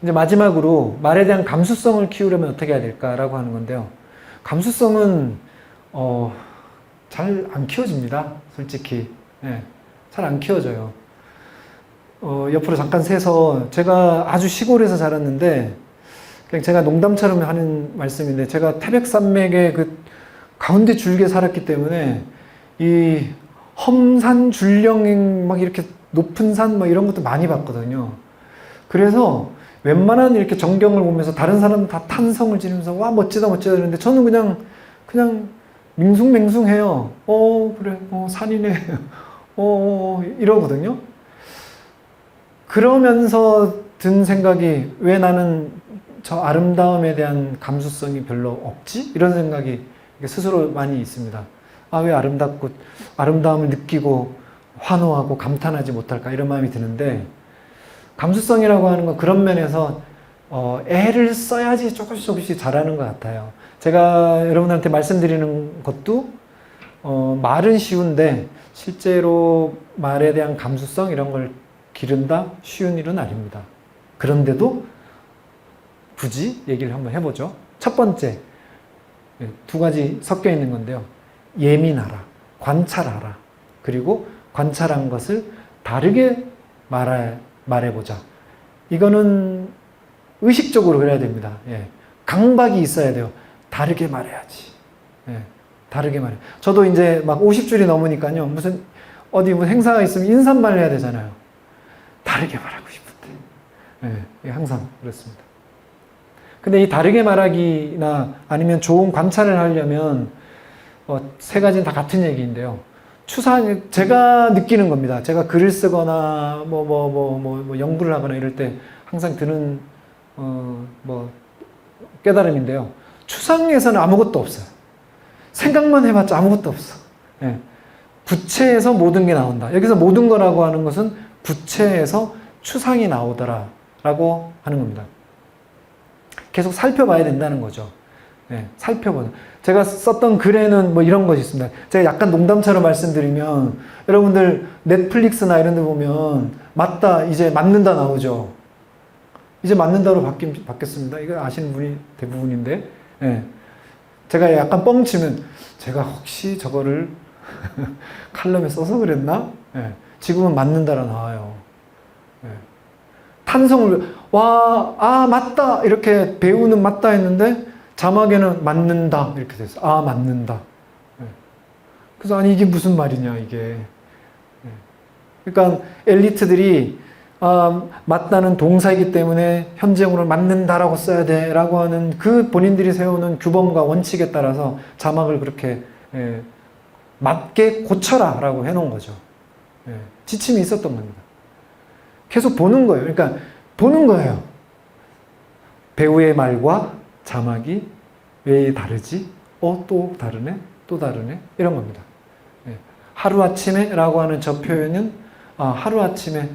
이제 마지막으로 말에 대한 감수성을 키우려면 어떻게 해야 될까라고 하는 건데요. 감수성은 잘 안 키워집니다. 솔직히. 예, 잘 안 키워져요. 옆으로 잠깐 세서 제가 아주 시골에서 자랐는데 그냥 제가 농담처럼 하는 말씀인데 제가 태백산맥의 그 가운데 줄기에 살았기 때문에 이 험산 줄령 막 이렇게 높은 산 막 이런 것도 많이 봤거든요. 그래서 웬만한 이렇게 전경을 보면서 다른 사람은 다 탄성을 지르면서 와 멋지다 멋지다 이러는데 저는 그냥 밍숭맹숭해요. 그래 산이네. 이러거든요. 그러면서 든 생각이 왜 나는 저 아름다움에 대한 감수성이 별로 없지? 이런 생각이 스스로 많이 있습니다. 아, 왜 아름다움을 느끼고 환호하고 감탄하지 못할까? 이런 마음이 드는데, 감수성이라고 하는 건 그런 면에서 애를 써야지 조금씩 잘하는 것 같아요. 제가 여러분한테 말씀드리는 것도 말은 쉬운데 실제로 말에 대한 감수성 이런 걸 기른다? 쉬운 일은 아닙니다. 그런데도 굳이 얘기를 한번 해보죠. 첫 번째, 두 가지 섞여 있는 건데요. 예민하라, 관찰하라, 그리고 관찰한 것을 다르게 말해보자. 이거는 의식적으로 그래야 됩니다. 예. 강박이 있어야 돼요. 다르게 말해야지. 예. 다르게 말해. 저도 이제 막 50줄이 넘으니까요. 어디 행사가 있으면 인사말 해야 되잖아요. 다르게 말하고 싶은데. 예. 항상 그렇습니다. 근데 이 다르게 말하기나 아니면 좋은 관찰을 하려면 세 가지는 다 같은 얘기인데요. 제가 느끼는 겁니다. 제가 글을 쓰거나 연구를 하거나 이럴 때 항상 드는 깨달음인데요. 추상에서는 아무것도 없어요. 생각만 해봤자 아무것도 없어. 예. 구체에서 모든 게 나온다. 여기서 모든 거라고 하는 것은 구체에서 추상이 나오더라라고 하는 겁니다. 계속 살펴봐야 된다는 거죠. 네, 살펴보는. 제가 썼던 글에는 이런 것이 있습니다. 제가 약간 농담처럼 말씀드리면 여러분들 넷플릭스나 이런 데 보면 맞다, 이제 맞는다 나오죠. 이제 맞는다로 바뀌었습니다. 이거 아시는 분이 대부분인데 네. 제가 약간 뻥치면 제가 혹시 저거를 칼럼에 써서 그랬나? 네. 지금은 맞는다로 나와요. 네. 탄성을 맞다 이렇게 배우는 맞다 했는데 자막에는 맞는다 이렇게 됐어. 맞는다. 그래서 아니 이게 무슨 말이냐 이게. 그러니까 엘리트들이 맞다는 동사이기 때문에 현재형으로 맞는다라고 써야 돼라고 하는 그 본인들이 세우는 규범과 원칙에 따라서 자막을 그렇게 맞게 고쳐라라고 해놓은 거죠. 지침이 있었던 겁니다. 계속 보는 거예요. 그러니까 보는 거예요. 배우의 말과 자막이 왜 다르지? 또 다르네? 또 다르네? 이런 겁니다. 하루아침에 라고 하는 저 표현은 하루아침에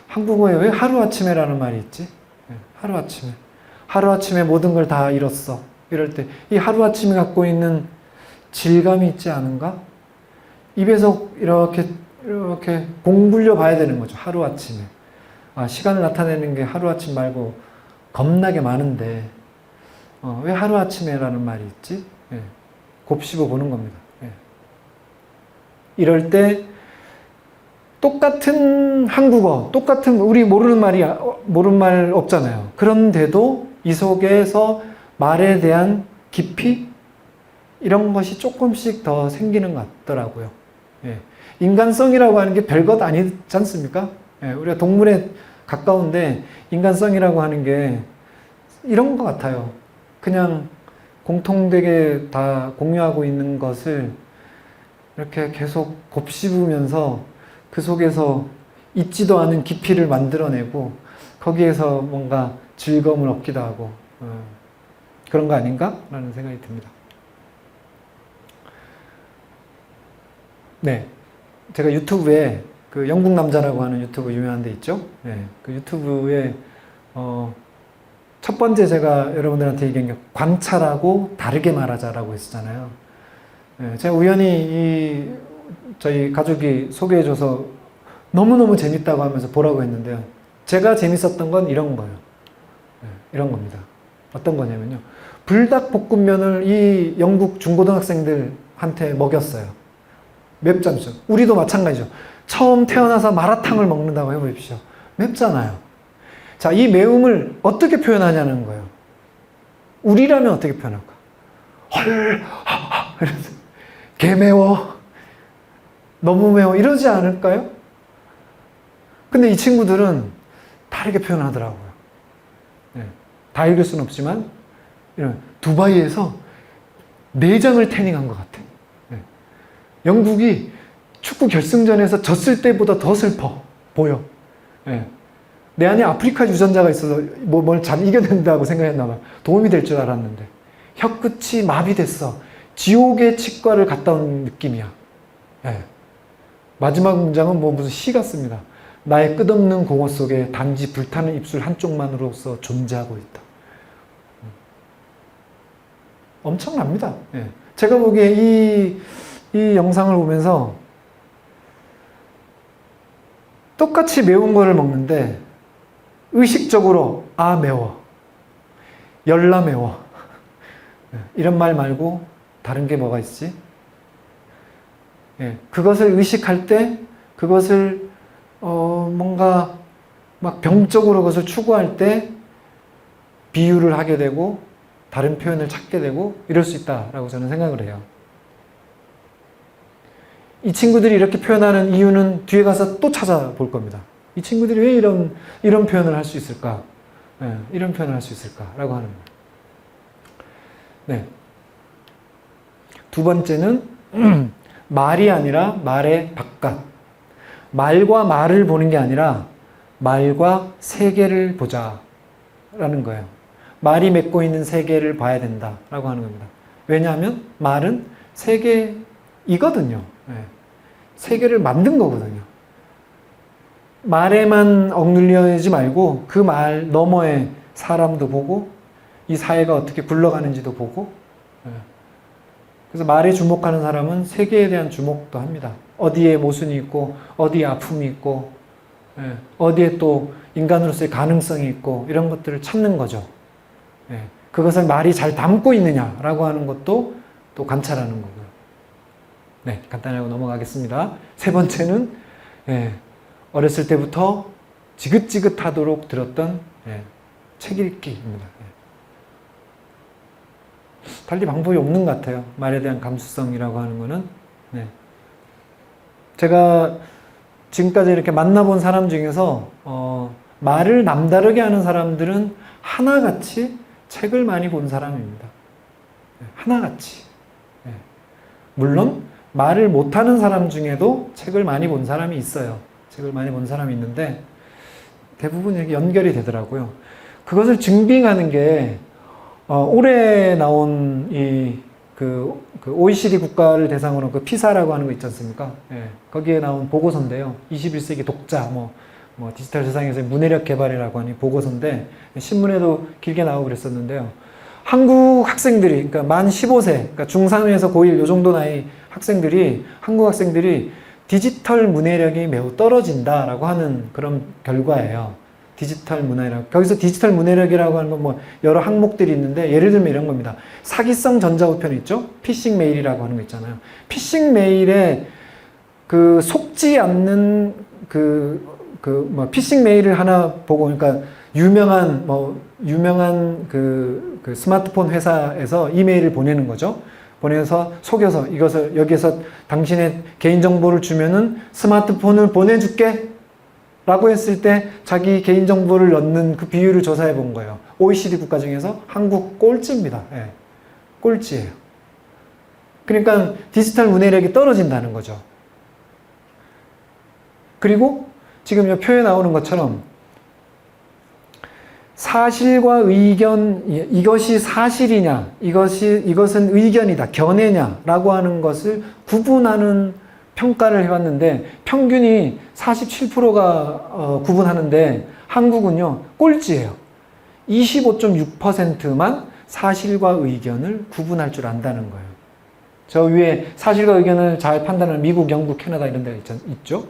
한국어에 왜 하루아침에라는 말이 있지? 하루아침에 하루아침에 모든 걸 다 잃었어. 이럴 때 이 하루아침에 갖고 있는 질감이 있지 않은가? 입에서 이렇게 공굴려 봐야 되는 거죠. 하루아침에. 시간을 나타내는 게 하루아침 말고 겁나게 많은데 왜 하루아침에라는 말이 있지? 곱씹어 보는 겁니다. 이럴 때 똑같은 한국어, 똑같은 우리 모르는 말 없잖아요. 그런데도 이 속에서 말에 대한 깊이 이런 것이 조금씩 더 생기는 것 같더라고요. 인간성이라고 하는 게 별것 아니지 않습니까? 우리가 동물에 가까운데 인간성이라고 하는 게 이런 것 같아요. 그냥 공통되게 다 공유하고 있는 것을 이렇게 계속 곱씹으면서 그 속에서 있지도 않은 깊이를 만들어내고 거기에서 뭔가 즐거움을 얻기도 하고 그런 거 아닌가? 라는 생각이 듭니다. 네, 제가 유튜브에 그 영국 남자라고 하는 유튜브 유명한 데 있죠? 네, 그 유튜브에 첫 번째 제가 여러분들한테 얘기한 게 관찰하고 다르게 말하자라고 했었잖아요. 네, 제가 우연히 저희 가족이 소개해줘서 너무너무 재밌다고 하면서 보라고 했는데요. 제가 재밌었던 건 이런 거예요. 이런 겁니다. 어떤 거냐면요. 불닭볶음면을 이 영국 중고등학생들한테 먹였어요. 맵잖죠. 우리도 마찬가지죠. 처음 태어나서 마라탕을 먹는다고 해보십시오. 맵잖아요. 자, 이 매움을 어떻게 표현하냐는 거예요. 우리라면 어떻게 표현할까? 헐, 이러면서 개 매워, 너무 매워 이러지 않을까요? 근데 이 친구들은 다르게 표현하더라고요. 네, 다 읽을 수는 없지만 이런 두바이에서 내장을 태닝한 것 같아. 네. 영국이 축구 결승전에서 졌을 때보다 더 슬퍼 보여. 네. 내 안에 아프리카 유전자가 있어서 뭘 잘 이겨낸다고 생각했나 봐. 도움이 될 줄 알았는데 혀끝이 마비됐어. 지옥의 치과를 갔다 온 느낌이야. 네. 마지막 문장은 뭐 무슨 시 같습니다. 나의 끝없는 공허 속에 단지 불타는 입술 한쪽만으로서 존재하고 있다. 엄청납니다. 예. 제가 보기에 이 영상을 보면서 똑같이 매운 거를 먹는데 의식적으로 아 매워, 열나 매워 이런 말 말고 다른 게 뭐가 있지? 예. 그것을 의식할 때 그것을 뭔가 막 병적으로 그것을 추구할 때 비유를 하게 되고 다른 표현을 찾게 되고 이럴 수 있다라고 저는 생각을 해요. 이 친구들이 이렇게 표현하는 이유는 뒤에 가서 또 찾아볼 겁니다. 이 친구들이 왜 이런 표현을 할 수 있을까? 네, 이런 표현을 할 수 있을까라고 하는 거예요. 네. 두 번째는 말이 아니라 말의 바깥. 말과 말을 보는 게 아니라 말과 세계를 보자라는 거예요. 말이 맺고 있는 세계를 봐야 된다라고 하는 겁니다. 왜냐하면 말은 세계이거든요. 네. 세계를 만든 거거든요. 말에만 억눌려지 말고 그 말 너머에 사람도 보고 이 사회가 어떻게 굴러가는지도 보고 네. 그래서 말에 주목하는 사람은 세계에 대한 주목도 합니다. 어디에 모순이 있고 어디에 아픔이 있고 네. 어디에 또 인간으로서의 가능성이 있고 이런 것들을 찾는 거죠. 네. 그것을 말이 잘 담고 있느냐라고 하는 것도 또 관찰하는 거고요. 네, 간단하게 넘어가겠습니다. 세 번째는 어렸을 때부터 지긋지긋하도록 들었던 책 읽기입니다. 달리 방법이 없는 것 같아요. 말에 대한 감수성이라고 하는 거는. 네. 제가 지금까지 이렇게 만나본 사람 중에서 말을 남다르게 하는 사람들은 하나같이 책을 많이 본 사람입니다. 하나같이. 물론 말을 못하는 사람 중에도 책을 많이 본 사람이 있어요. 책을 많이 본 사람이 있는데 대부분 이렇게 연결이 되더라고요. 그것을 증빙하는 게 올해 나온 그 OECD 국가를 대상으로 그 피사라고 하는 거 있지 않습니까? 거기에 나온 보고서인데요. 21세기 독자 뭐 디지털 세상에서의 문해력 개발이라고 하는 보고서인데 신문에도 길게 나오고 그랬었는데요. 한국 학생들이 그러니까 만 15세, 그러니까 중3에서 고1 요 정도 나이 한국 학생들이 디지털 문해력이 매우 떨어진다라고 하는 그런 결과예요. 디지털 문해력. 거기서 디지털 문해력이라고 하는 건 뭐 여러 항목들이 있는데 예를 들면 이런 겁니다. 사기성 전자우편 있죠? 피싱 메일이라고 하는 거 있잖아요. 피싱 메일에 그 속지 않는 피싱 메일을 하나 보고 그러니까 유명한 그 스마트폰 회사에서 이메일을 보내는 거죠. 보내서 속여서 이것을 여기에서 당신의 개인정보를 주면은 스마트폰을 보내줄게 라고 했을 때 자기 개인정보를 넣는 그 비율을 조사해 본 거예요. OECD 국가 중에서 한국 꼴찌입니다. 예. 꼴찌예요. 그러니까 디지털 문해력이 떨어진다는 거죠. 그리고 지금 이 표에 나오는 것처럼 사실과 의견, 이것이 사실이냐, 이것은 의견이다, 견해냐라고 하는 것을 구분하는 평가를 해봤는데 평균이 47%가 구분하는데 한국은요 꼴찌예요. 25.6%만 사실과 의견을 구분할 줄 안다는 거예요. 저 위에 사실과 의견을 잘 판단하는 미국, 영국, 캐나다 이런 데가 있죠.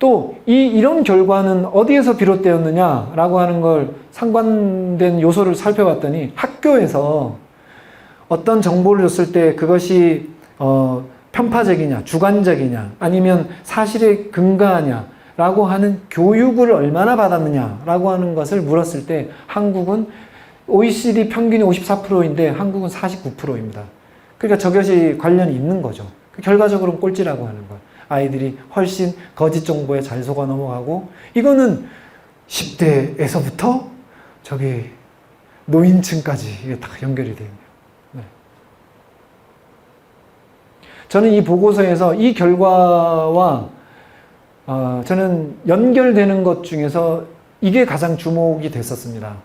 또 이런 결과는 어디에서 비롯되었느냐라고 하는 걸 상관된 요소를 살펴봤더니 학교에서 어떤 정보를 줬을 때 그것이 편파적이냐, 주관적이냐, 아니면 사실에 근거하냐라고 하는 교육을 얼마나 받았느냐라고 하는 것을 물었을 때 한국은 OECD 평균이 54%인데 한국은 49%입니다. 그러니까 저것이 관련이 있는 거죠. 결과적으로는 꼴찌라고 하는 거. 아이들이 훨씬 거짓 정보에 잘 속아 넘어가고, 이거는 10대에서부터 저기 노인층까지 이게 다 연결이 되어 있네요. 네. 저는 이 보고서에서 이 결과와 저는 연결되는 것 중에서 이게 가장 주목이 됐었습니다.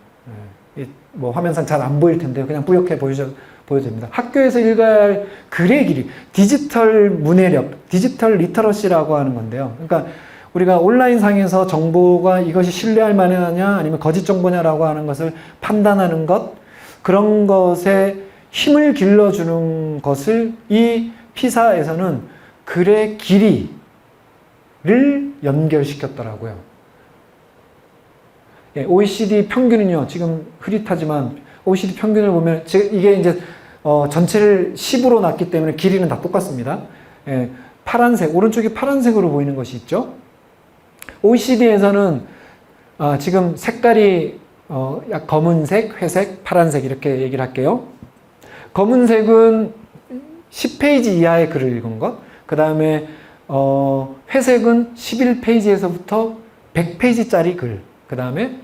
네. 뭐 화면상 잘 안 보일 텐데요. 그냥 뿌옇게 보여도 됩니다. 학교에서 읽어야 할 글의 길이, 디지털 문해력, 디지털 리터러시라고 하는 건데요. 그러니까 우리가 온라인상에서 정보가 이것이 신뢰할 만하냐 아니면 거짓 정보냐라고 하는 것을 판단하는 것, 그런 것에 힘을 길러주는 것을 이 피사에서는 글의 길이를 연결시켰더라고요. 예, OECD 평균은요, 지금 흐릿하지만 OECD 평균을 보면 이게 이제 전체를 10으로 놨기 때문에 길이는 다 똑같습니다. 예, 파란색, 오른쪽이 파란색으로 보이는 것이 있죠. OECD에서는 지금 색깔이 약 검은색, 회색, 파란색 이렇게 얘기를 할게요. 검은색은 10페이지 이하의 글을 읽은 것, 그 다음에 회색은 11페이지에서부터 100페이지짜리 글, 그 다음에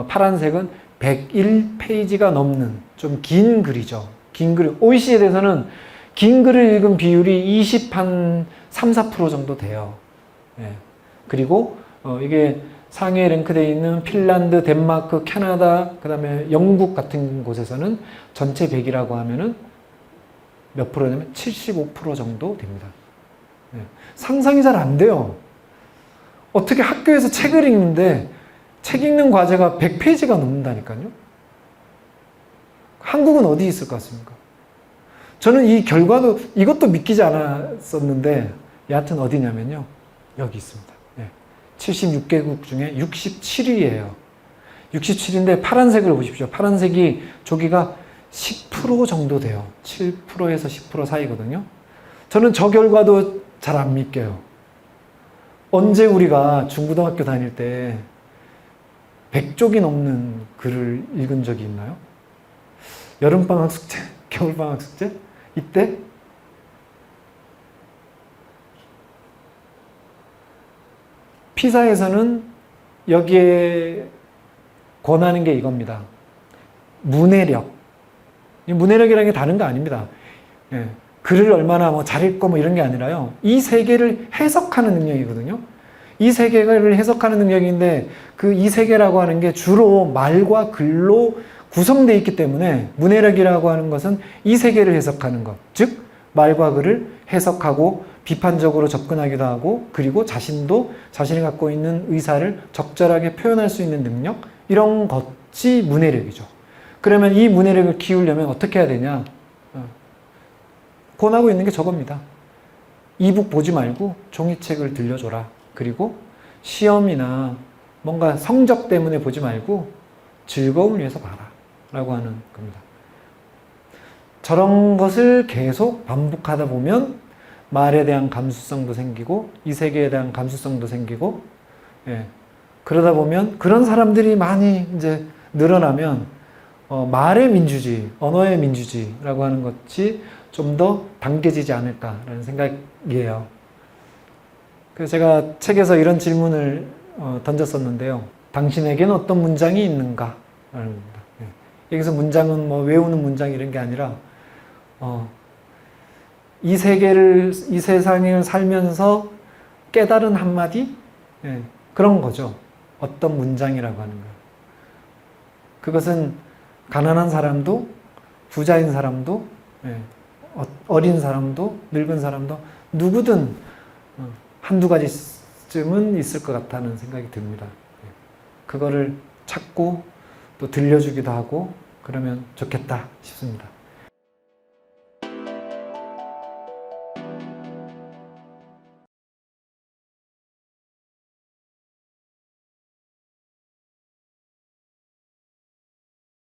파란색은 101페이지가 넘는 좀 긴 글이죠. 긴 글. OECD에서는 긴 글을 읽은 비율이 3, 4% 정도 돼요. 예. 그리고 이게 상위에 랭크되어 있는 핀란드, 덴마크, 캐나다, 그 다음에 영국 같은 곳에서는 전체 100이라고 하면은 몇 프로냐면 75% 정도 됩니다. 예. 상상이 잘 안 돼요. 어떻게 학교에서 책을 읽는데 책 읽는 과제가 100페이지가 넘는다니까요. 한국은 어디 있을 것 같습니까? 저는 이 결과도 이것도 믿기지 않았었는데 여하튼 어디냐면요. 여기 있습니다. 네. 76개국 중에 67위예요. 67인데 파란색을 보십시오. 파란색이 조기가 10% 정도 돼요. 7%에서 10% 사이거든요. 저는 저 결과도 잘 안 믿겨요. 언제 우리가 중고등학교 다닐 때 100쪽이 넘는 글을 읽은 적이 있나요? 여름방학 숙제, 겨울방학 숙제? 이때? 피사에서는 여기에 권하는 게 이겁니다. 문해력. 문해력이라는 게 다른 거 아닙니다. 예. 글을 얼마나 잘 읽고 이런 게 아니라요. 이 세계를 해석하는 능력이거든요. 이 세계를 해석하는 능력인데 그 이 세계라고 하는 게 주로 말과 글로 구성되어 있기 때문에 문해력이라고 하는 것은 이 세계를 해석하는 것, 즉 말과 글을 해석하고 비판적으로 접근하기도 하고 그리고 자신도 자신이 갖고 있는 의사를 적절하게 표현할 수 있는 능력, 이런 것이 문해력이죠. 그러면 이 문해력을 키우려면 어떻게 해야 되냐? 권하고 있는 게 저겁니다. 이북 보지 말고 종이책을 들려줘라. 그리고 시험이나 뭔가 성적 때문에 보지 말고 즐거움을 위해서 봐라 라고 하는 겁니다. 저런 것을 계속 반복하다 보면 말에 대한 감수성도 생기고 이 세계에 대한 감수성도 생기고, 예. 그러다 보면 그런 사람들이 많이 이제 늘어나면 말의 민주주의, 언어의 민주주의라고 하는 것이 좀 더 당겨지지 않을까라는 생각이에요. 그래서 제가 책에서 이런 질문을 던졌었는데요. 당신에게는 어떤 문장이 있는가? 라는 겁니다. 네. 여기서 문장은 외우는 문장 이런 게 아니라 이 세계를, 이 세상을 살면서 깨달은 한마디? 네. 그런 거죠. 어떤 문장이라고 하는 거예요. 그것은 가난한 사람도, 부자인 사람도, 네. 어린 사람도, 늙은 사람도 누구든 한두 가지쯤은 있을 것 같다는 생각이 듭니다. 그거를 찾고 또 들려주기도 하고 그러면 좋겠다 싶습니다.